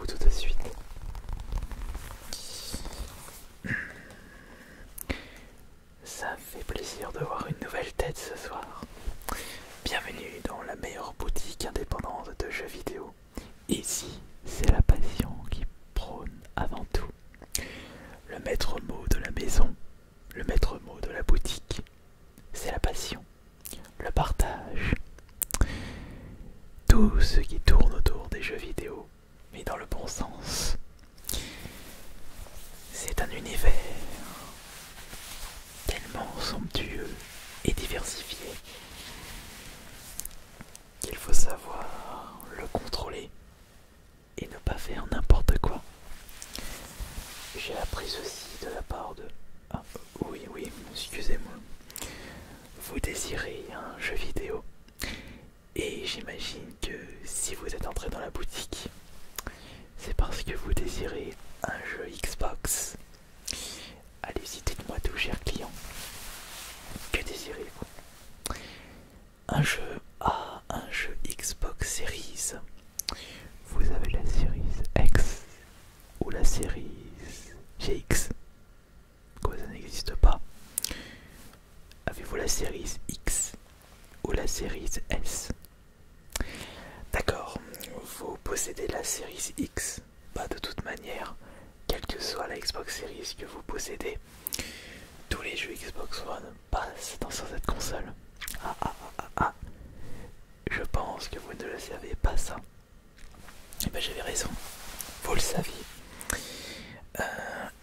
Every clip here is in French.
vous tout de suite. Ça fait plaisir de voir une nouvelle tête ce soir. Bienvenue dans la meilleure boutique indépendante de jeux vidéo. Ici, c'est la passion qui prône avant tout. Le maître mot de la maison, le maître mot de la boutique, c'est la passion, le partage. Tout ce qui tourne autour des jeux vidéo, mais dans le bon sens. C'est un univers tellement somptueux et diversifié qu'il faut savoir le contrôler et ne pas faire n'importe quoi. J'ai appris ceci de la part de... Ah, oui, excusez-moi. Vous désirez un jeu vidéo et j'imagine que si vous êtes entré dans la boutique, c'est parce que vous désirez un jeu Xbox. Allez-y, dites-moi tout, cher client. Que désirez-vous? Un jeu A, un jeu Xbox Series. Vous avez la Series X ou la Series GX? Quoi, ça n'existe pas. Avez-vous la Series X ou la Series S? D'accord, vous possédez la Series X. Bah, de toute manière, quelle que soit la Xbox Series que vous possédez, tous les jeux Xbox One passent dans cette console. Ah, je pense que vous ne le savez pas ça. Et ben j'avais raison, vous le saviez.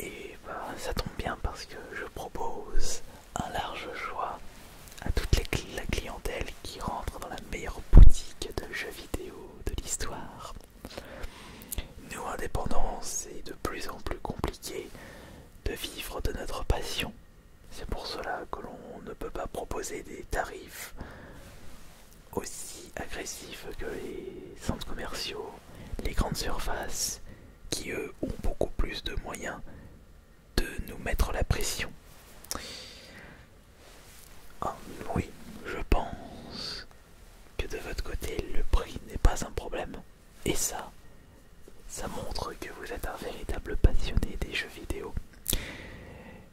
Et bah, ça tombe bien parce que je propose un large choix à toute la clientèle qui rentre dans la meilleure boutique de jeux vidéo de l'histoire. Nous, indépendants, c'est de plus en plus compliqué de vivre de notre passion. C'est pour cela que l'on ne peut pas proposer des tarifs aussi agressifs que les centres commerciaux, les grandes surfaces, qui eux ont beaucoup plus de moyens de nous mettre la pression. Ah, oui, je pense que de votre côté, le prix n'est pas un problème. Et ça montre que vous êtes un véritable passionné des jeux vidéo.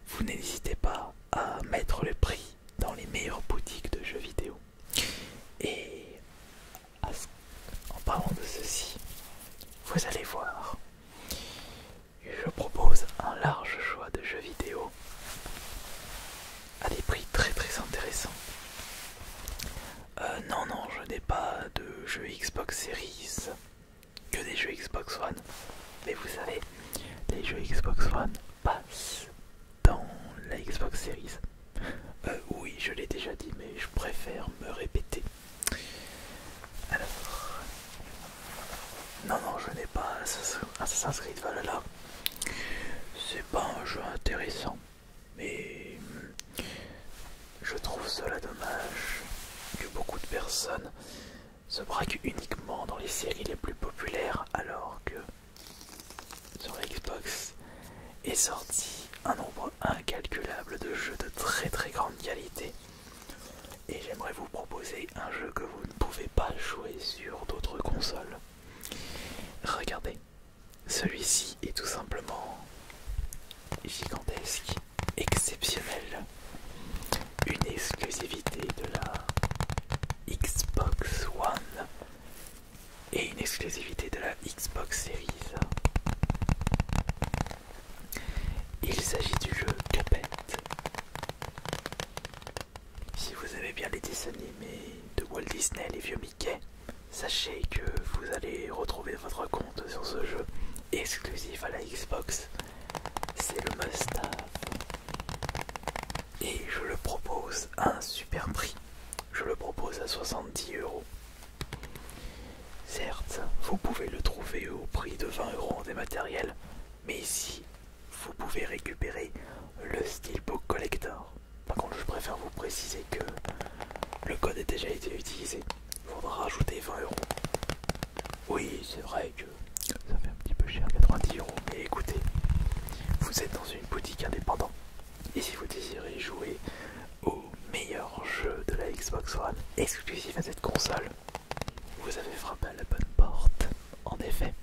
Vous n'hésitez pas à mettre le prix dans les meilleures boutiques de jeux vidéo. Et en parlant de ceci, vous allez voir, je propose un large choix de jeux vidéo à des prix très intéressants. Non, je n'ai pas de jeux Xbox Series, que des jeux Xbox One. Mais vous savez, les jeux Xbox One passent dans la Xbox Series. Oui, je l'ai déjà dit, mais je préfère me répéter. Alors, non, je n'ai pas Assassin's Creed Valhalla. C'est pas un jeu intéressant, mais je trouve cela dommage que beaucoup de personnes se braquent uniquement dans les séries les plus populaires, alors que sur la Xbox est sorti un nombre incalculable de jeux de très grande qualité. Et j'aimerais vous proposer un jeu que vous ne pouvez pas jouer sur d'autres consoles. Regardez, celui-ci est tout simplement gigantesque, exceptionnel. Une exclusivité de la Xbox One et une exclusivité de la Xbox Series. Il s'agit du jeu Cuphead. Si vous aimez bien les dessins animés de Walt Disney, les vieux Mickey, sachez que vous allez retrouver votre compte sur ce jeu exclusif à la Xbox. C'est le must-have. Et je le propose à un super prix. Je le propose à 70 €. Certes, vous pouvez le trouver au prix de 20 € en dématériel, mais ici, vous pouvez récupérer le Steelbook Collector. Par contre, je préfère vous préciser que le code a déjà été utilisé. Il faudra rajouter 20 €. Oui, c'est vrai que ça fait un petit peu cher, 90 €, mais écoutez, vous êtes dans une boutique indépendante. Et si vous désirez jouer au meilleur jeu de la Xbox One exclusif à cette console, vous avez frappé à la bonne porte. En effet,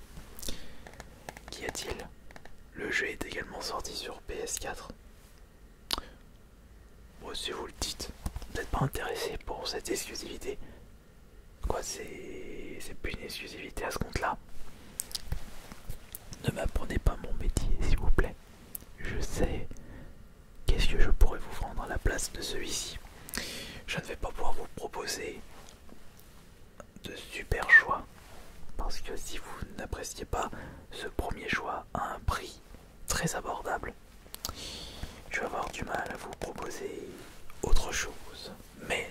jeu est également sorti sur PS4. Bon, si vous le dites, vous n'êtes pas intéressé pour cette exclusivité. Quoi, c'est plus une exclusivité à ce compte-là. Ne m'apprenez pas mon métier, s'il vous plaît. Je sais qu'est-ce que je pourrais vous vendre à la place de celui-ci. Je ne vais pas pouvoir vous proposer de super choix. Parce que si vous n'appréciez pas ce premier choix à un prix très abordable, je vais avoir du mal à vous proposer autre chose. Mais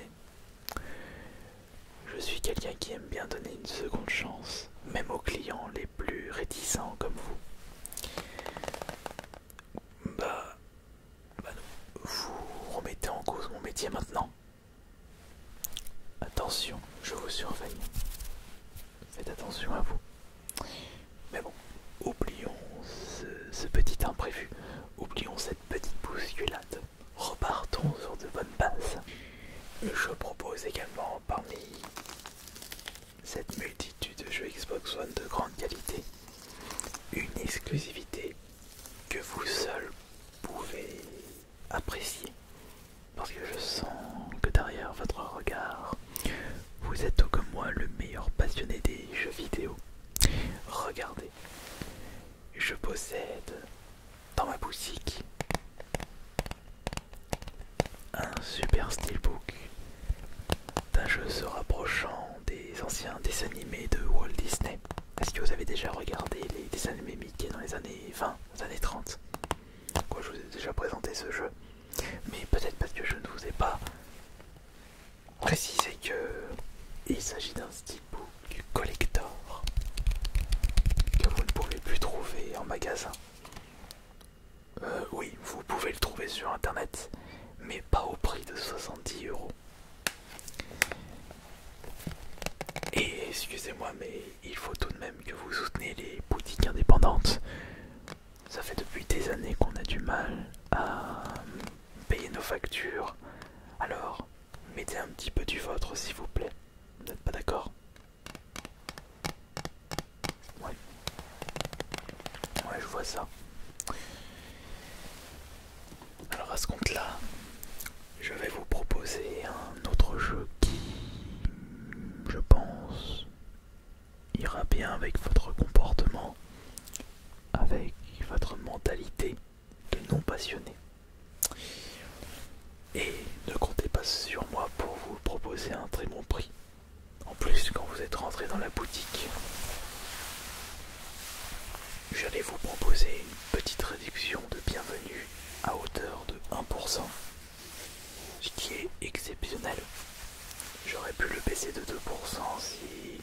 je suis quelqu'un qui aime bien donner une seconde chance, même aux clients les plus réticents comme vous. Bah non. Vous remettez en cause mon métier maintenant. Attention, je vous surveille. Faites attention à vous. Mais bon, oublions ce petit imprévu. Oublions cette petite bousculade. Repartons sur de bonnes bases. Je propose également parmi cette multitude de jeux Xbox One de grande qualité une exclusivité que vous seul pouvez apprécier. Parce que je sens que derrière votre regard, vous êtes tout comme moi le meilleur passionné des jeux vidéo. Regardez, je possède dans ma boutique un super steelbook d'un jeu se rapprochant des anciens dessins animés de Walt Disney. Est-ce que vous avez déjà regardé les dessins animés Mickey dans les années 20, les années 30? Quoi, je vous ai déjà présenté ce jeu, mais peut-être parce que je ne vous ai pas précisé que il s'agit d'un steelbook collector que vous ne pouvez plus trouver en magasin. Oui, vous pouvez le trouver sur internet, mais pas au prix de 70 €. Et excusez-moi, mais il faut tout de même que vous souteniez les boutiques indépendantes. Ça fait depuis des années qu'on a du mal à payer nos factures. Alors, mettez un petit peu du vôtre s'il vous plaît. Vous n'êtes pas d'accord? Ouais. Ouais, je vois ça. Alors à ce compte-là, je vais vous proposer un autre jeu qui, je pense, ira bien avec votre comportement, avec votre mentalité de non passionné. Et ne comptez pas sur moi pour vous proposer un très bon prix. En plus, quand vous êtes rentré dans la boutique, j'allais vous proposer une petite réduction de bienvenue à hauteur de 1%, ce qui est exceptionnel. J'aurais pu le baisser de 2% si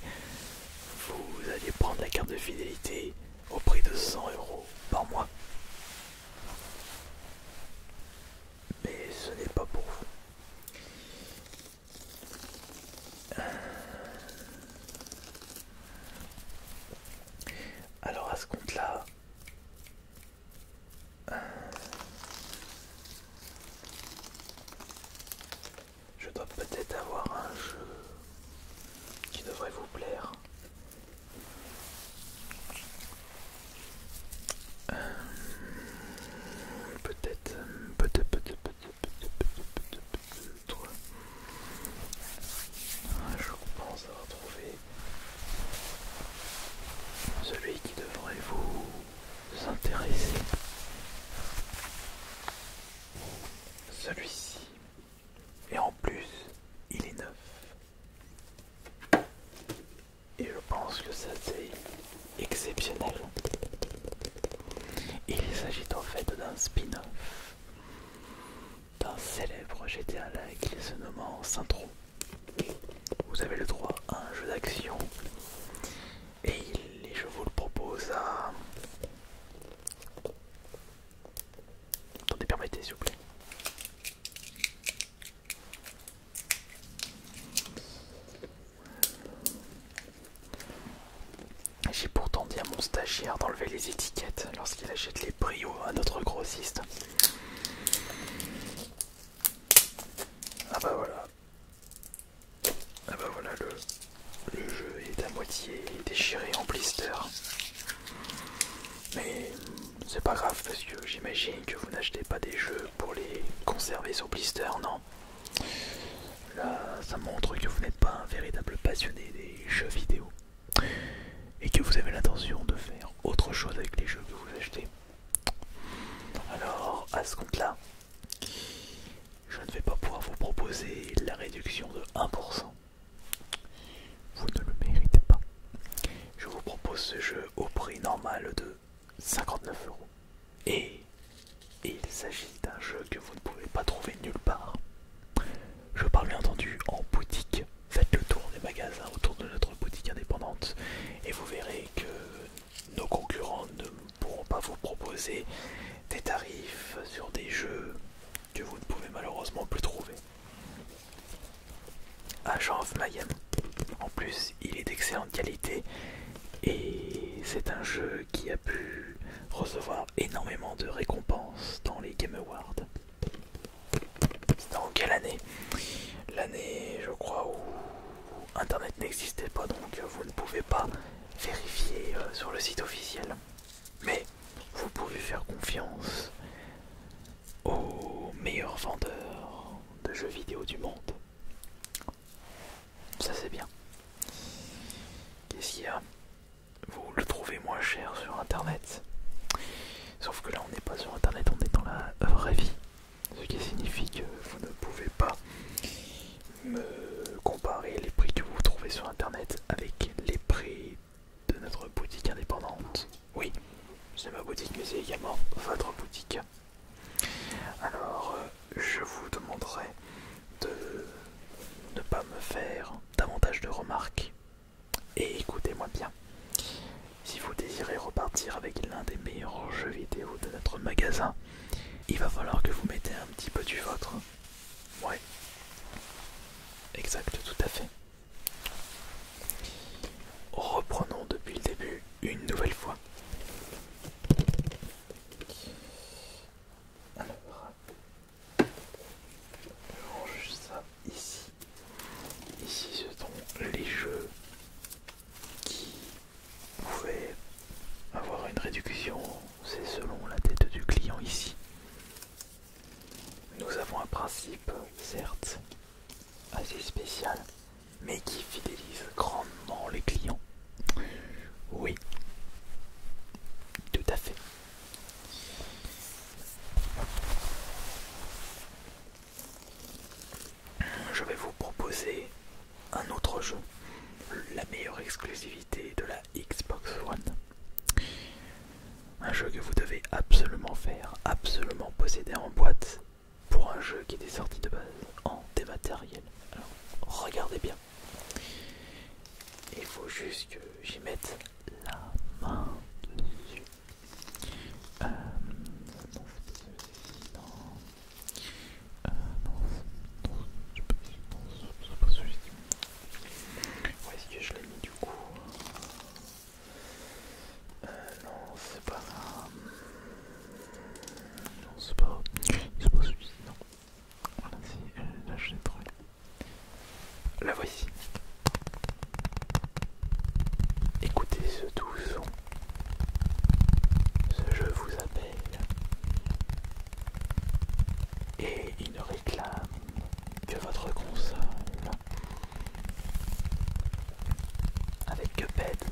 vous alliez prendre la carte de fidélité au prix de 100 € par mois. Mais ce n'est pas pour vous. Alors à ce compte-là, je dois peut-être avoir un jeu qui devrait vous plaire. Peut-être. Je pense avoir trouvé celui qui devrait vous intéresser. Celui-ci. Et en plus, il est neuf. Et je pense que ça c'est exceptionnel. Il s'agit en fait d'un spin-off d'un célèbre GTA-like se nommant Saint-Tron. Vous avez le droit à un jeu d'action et je vous le propose à... Attendez, permettez s'il vous plaît. J'ai pourtant dit à mon stagiaire d'enlever les étiquettes lorsqu'il achète les prix à notre grossiste. Ah bah voilà. Ah bah voilà, le jeu est à moitié déchiré en blister. Mais c'est pas grave parce que j'imagine que vous n'achetez pas des jeux pour les conserver sur blister, non? Là, ça montre que vous n'êtes pas un véritable passionné des jeux vidéo et que vous avez l'intention de faire autre chose avec les jeux que vous achetez. Alors, à ce compte-là, je ne vais pas pouvoir vous proposer la réduction de 1%. Vous ne le méritez pas. Je vous propose ce jeu au prix normal de 59 €. Et il s'agit d'un jeu que vous ne pouvez pas trouver nulle part. Je parle bien entendu en boutique. Faites le tour des magasins autour de notre boutique indépendante et vous verrez que nos concurrents ne pourront pas vous proposer des tarifs sur des jeux que vous ne pouvez malheureusement plus trouver. Agent of Mayhem. En plus, il est d'excellente qualité et c'est un jeu qui a pu recevoir énormément de récompenses dans les Game Awards. C'était en quelle année? L'année, je crois, où Internet n'existait pas, donc vous ne pouvez pas vérifier sur le site officiel. Mais vous pouvez faire confiance aux meilleurs vendeurs de jeux vidéo du monde. Ça c'est bien. Qu'est-ce qu'il y a? Vous le trouvez moins cher sur internet. Sauf que là on n'est pas sur internet, on est dans la vraie vie. Ce qui signifie que vous ne pouvez pas me comparer les prix que vous trouvez sur internet avec les prix de notre boutique indépendante. Oui, c'est ma boutique mais c'est également votre boutique. Alors je vous demanderai de ne pas me faire davantage de remarques. Et écoutez-moi bien, si vous désirez repartir avec l'un des meilleurs jeux vidéo de notre magasin, il va falloir que vous mettez un petit peu du vôtre. Ouais, exact, tout à fait. Reprenons depuis le début une nouvelle fois. Alors, je range ça ici. Ici, ce sont les jeux qui pouvaient avoir une réduction, c'est selon la tête du client ici. Nous avons un principe, certes, assez spécial, mais qui fidélise grandement les clients. Oui, tout à fait. Je vais vous proposer un autre jeu, la meilleure exclusivité de la Xbox One. Un jeu que vous devez absolument faire, absolument posséder en boîte pour un jeu qui était sorti de base en dématériel. Alors, regardez bien. Il faut juste que j'y mette la main dessus. Non, c'est pas celui-ci, non. Non, c'est pas celui-ci. Où est-ce que je l'ai mis du coup? Non, c'est pas là. Non, c'est pas celui-ci, non. Voilà, là je l'ai trouvé. La voici. Écoutez ce doux son. Ce jeu vous appelle. Et il ne réclame que votre console. Avec Cuphead,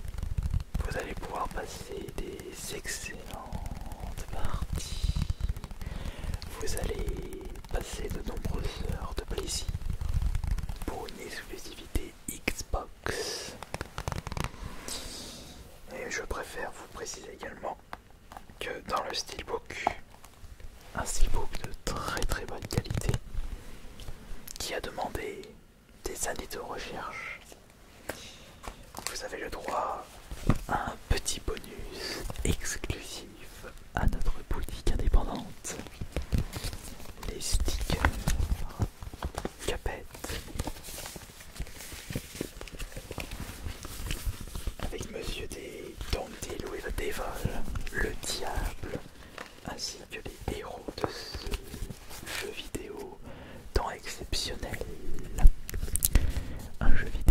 vous allez pouvoir passer des excellentes parties. Vous allez passer de nombreuses heures de plaisir pour une exclusivité Xbox. Et je préfère vous préciser également que dans le steelbook, un steelbook de très très bonne qualité qui a demandé des années de recherche, vous avez le droit à un petit bonus exclusif à notre boutique indépendante. Les stickers Cuphead avec Monsieur D, Dante Louis le Devil, le Diable, ainsi que les héros de ce jeu vidéo tant exceptionnel. Un jeu vidéo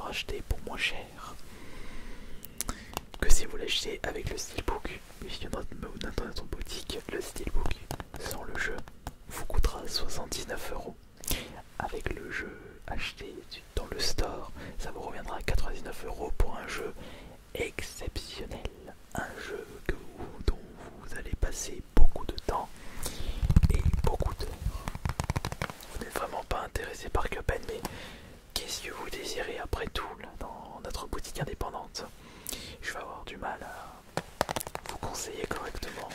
racheter pour moins cher que si vous l'achetez avec le steelbook. Puisque dans notre boutique, le steelbook sans le jeu vous coûtera 79 €. Avec le jeu acheté dans le store, ça vous reviendra à 99 € pour un jeu exceptionnel. Un jeu dont vous allez passer beaucoup de temps et beaucoup d'heures. Vous n'êtes vraiment pas intéressé par Cuphead, mais qu'est-ce que vous désirez après tout là, dans notre boutique indépendante? Je vais avoir du mal à vous conseiller correctement.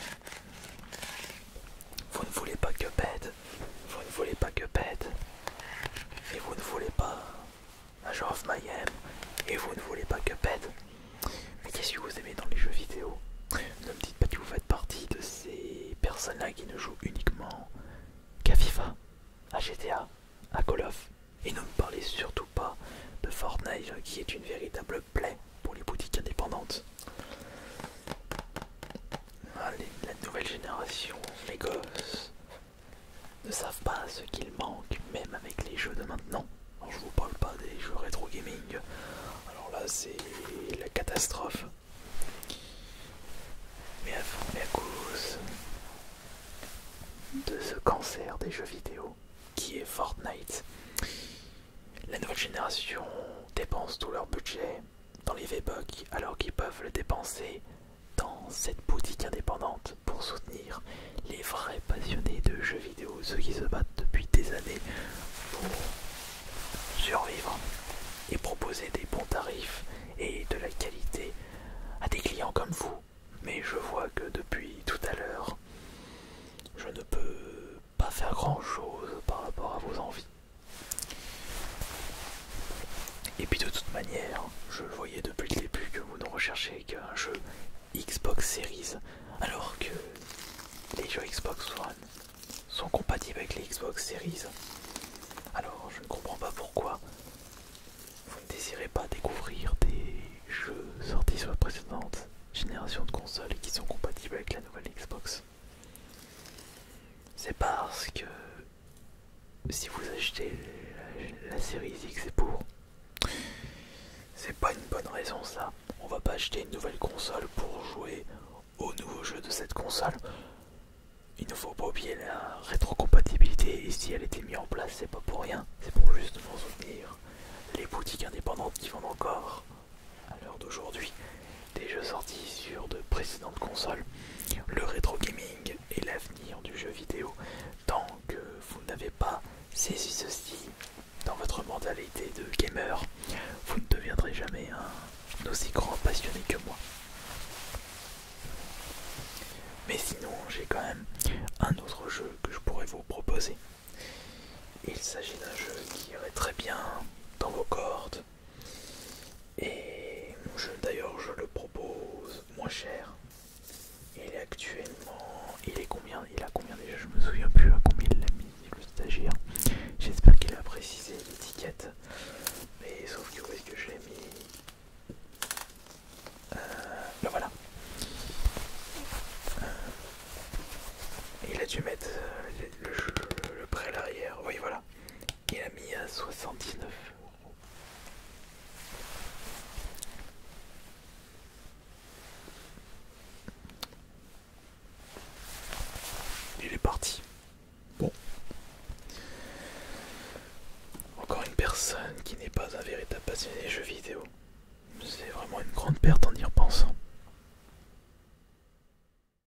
Vous ne voulez pas Cuphead, vous ne voulez pas Cuphead, et vous ne voulez pas Major of Mayhem, et vous ne voulez pas Cuphead. Mais qu'est-ce que vous aimez dans les jeux vidéo? Ne me dites pas que vous faites partie de ces personnes-là qui ne jouent uniquement qu'à FIFA, à GTA, à Call of. Et ne me parlez surtout pas de Fortnite qui est une véritable plaie pour les boutiques indépendantes. La nouvelle génération, les gosses, ne savent pas ce qu'il manque, même avec les jeux de maintenant. Alors, je vous parle pas des jeux rétro gaming. Alors là, c'est la catastrophe. Mais à cause de ce cancer des jeux vidéo qui est Fortnite, la nouvelle génération dépense tout leur budget dans les V-Bucks alors qu'ils peuvent le dépenser dans cette boutique indépendante pour soutenir les vrais passionnés de jeux vidéo, ceux qui se battent depuis des années pour survivre et proposer des bons tarifs et de la qualité à des clients comme vous. Mais je vois que depuis tout à l'heure, je ne peux pas faire grand chose par rapport à vos envies. Et puis de toute manière, je le voyais depuis le début que vous ne recherchez qu'un jeu Xbox Series, alors que les jeux Xbox One sont compatibles avec les Xbox Series. Alors je ne comprends pas pourquoi vous ne désirez pas découvrir des jeux sortis sur la précédente génération de consoles et qui sont compatibles avec la nouvelle Xbox. C'est parce que si vous achetez la série X, c'est pas une bonne raison ça. On va pas acheter une nouvelle console pour jouer aux nouveaux jeux de cette console. Il ne faut pas oublier la rétrocompatibilité, et si elle était mise en place, c'est pas pour rien, c'est pour justement soutenir les boutiques indépendantes qui vendent encore, à l'heure d'aujourd'hui, des jeux sortis sur de précédentes consoles. Le rétro gaming est l'avenir du jeu vidéo. Tant que vous n'avez pas saisi ceci dans votre mentalité de gamer, vous ne deviendrez jamais un aussi grand passionné que moi. Mais sinon, j'ai quand même un autre jeu que je pourrais vous proposer. Il s'agit d'un jeu qui irait très bien dans vos cordes. Et mon jeu, d'ailleurs, je le propose moins cher. Il est actuellement... Il a combien déjà? Je me souviens plus à combien il l'a mis, le stagiaire. J'espère qu'il a précisé l'étiquette. Mais sauf que où est-ce que je l'ai mis? Là voilà. Il a dû mettre